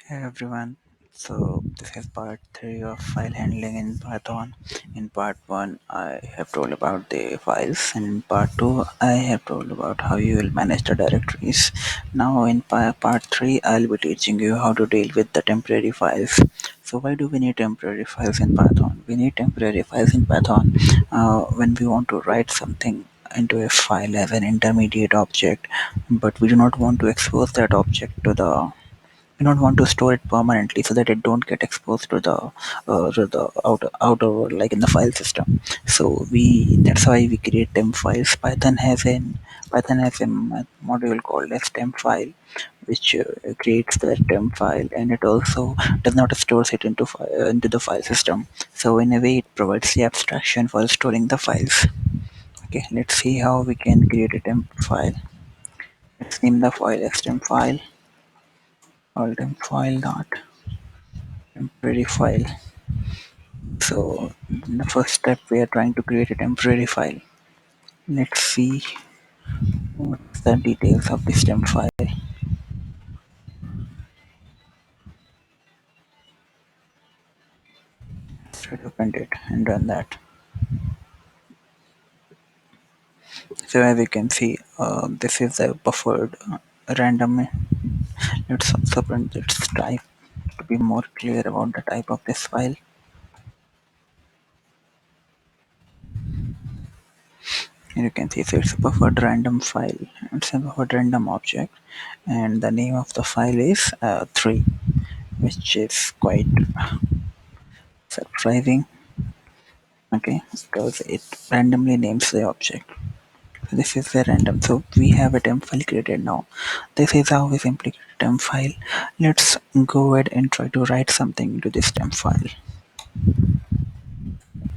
Hey everyone, so this is part 3 of file handling in Python. In part 1, I have told about the files, and in part 2, I have told about how you will manage the directories. Now, in part 3, I'll be teaching you how to deal with the temporary files. So, why do we need temporary files in Python? We need temporary files in Python when we want to write something into a file as an intermediate object, but we do not want to expose that object to the we don't want to store it permanently so that it don't get exposed to the outer world like in the file system. So we that's why we create temp files. Python has a module called as temp file, which creates the temp file, and it also does not stores it into the file system. So in a way it provides the abstraction for storing the files. Okay, let's see how we can create a temp file. Let's name the file as temp file or temp file dot temporary file. So in the first step we are trying to create a temporary file. Let's see what's the details of this temp file. Let's open it and run that. So as you can see, this is a buffered random. Let's also print its type to be more clear about the type of this file. And you can see so it's a buffered random file. It's a buffered random object, and the name of the file is 3, which is quite surprising. Okay, because it randomly names the object. So this is a random. So we have a temp file created now. This is how we simply create a temp file. Let's go ahead and try to write something into this temp file.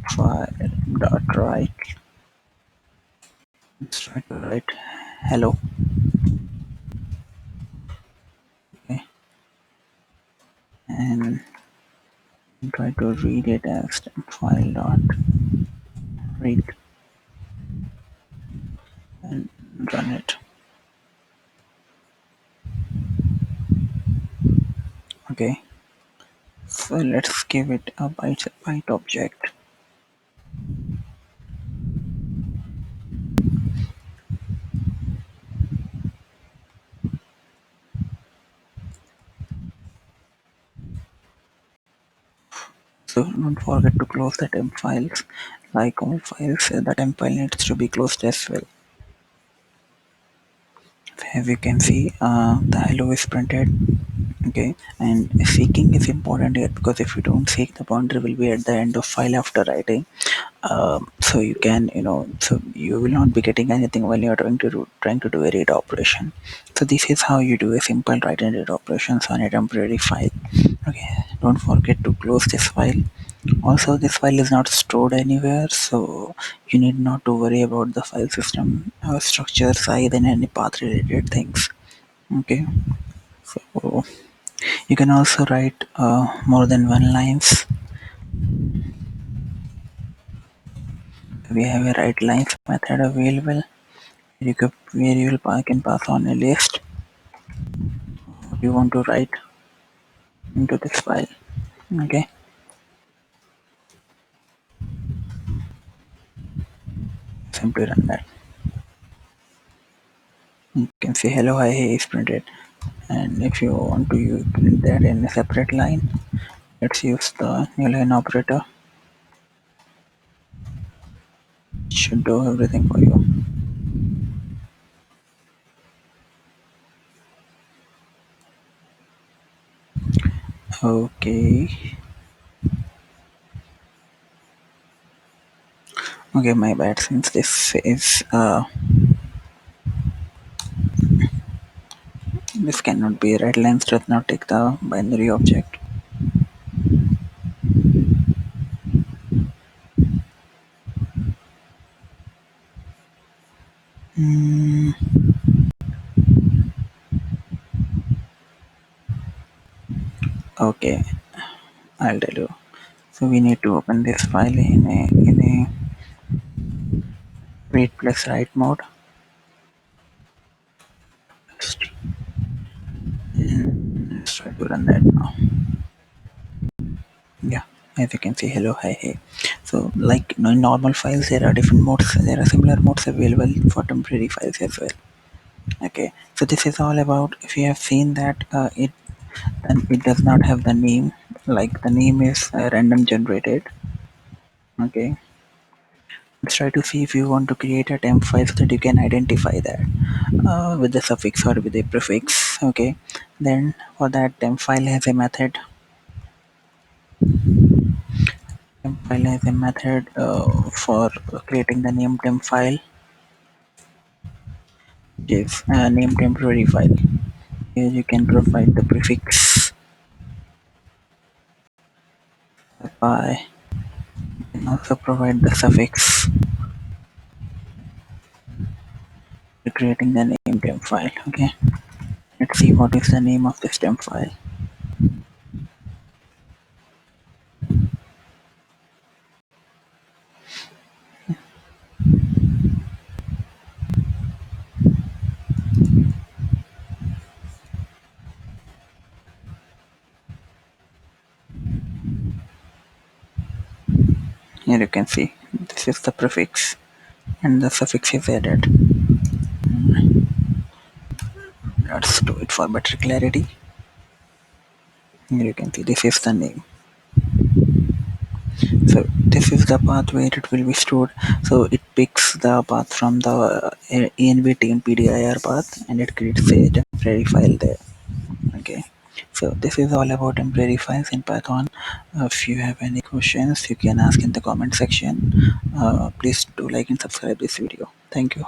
File dot write. Let's try to write hello. Okay, and try to read it as temp file dot read and run it. Okay, so let's give it a byte object. So don't forget to close the temp files. Like all files, the temp file needs to be closed as well. As you can see, the hello is printed. Okay, and seeking is important here because if you don't seek, the pointer will be at the end of file after writing. So you can, so you will not be getting anything while you are trying to do a read operation. So this is how you do a simple write and read operations on a temporary file. Okay, don't forget to close this file. Also, this file is not stored anywhere, so you need not to worry about the file system structure, size, and any path related things. Okay, so you can also write more than one lines. We have a write lines method available where can pass on a list what you want to write into this file. Okay, simply run that. You can say hello hi hey is printed, and if you want to use print that in a separate line, let's use the new line operator. It should do everything for you. Okay, okay, my bad. Since this cannot be right lines does not take the binary object. Hmm, okay, I'll tell you. So we need to open this file in a read plus write mode. try to run that now. Yeah, as you can see, hello, hi, hey. So, like in normal files, there are different modes. There are similar modes available for temporary files as well. Okay, so this is all about. If you have seen that it does not have the name, like the name is random generated. Okay, let's try to see if you want to create a temp file so that you can identify that with the suffix or with a prefix. Okay, then for that temp file has a method. Temp file has a method for creating the name temp file, which is name temporary file. Here you can provide the prefix by, and also provide the suffix to creating the name temp file. Okay, let's see what is the name of this temp file. Here you can see this is the prefix and the suffix is added. Let's do it for better clarity. Here you can see this is the name. So this is the path where it will be stored. So it picks the path from the env tmpdir path and it creates a temporary file there. Okay, so this is all about temporary files in Python. If you have any questions, you can ask in the comment section. Please do like and subscribe this video. Thank you.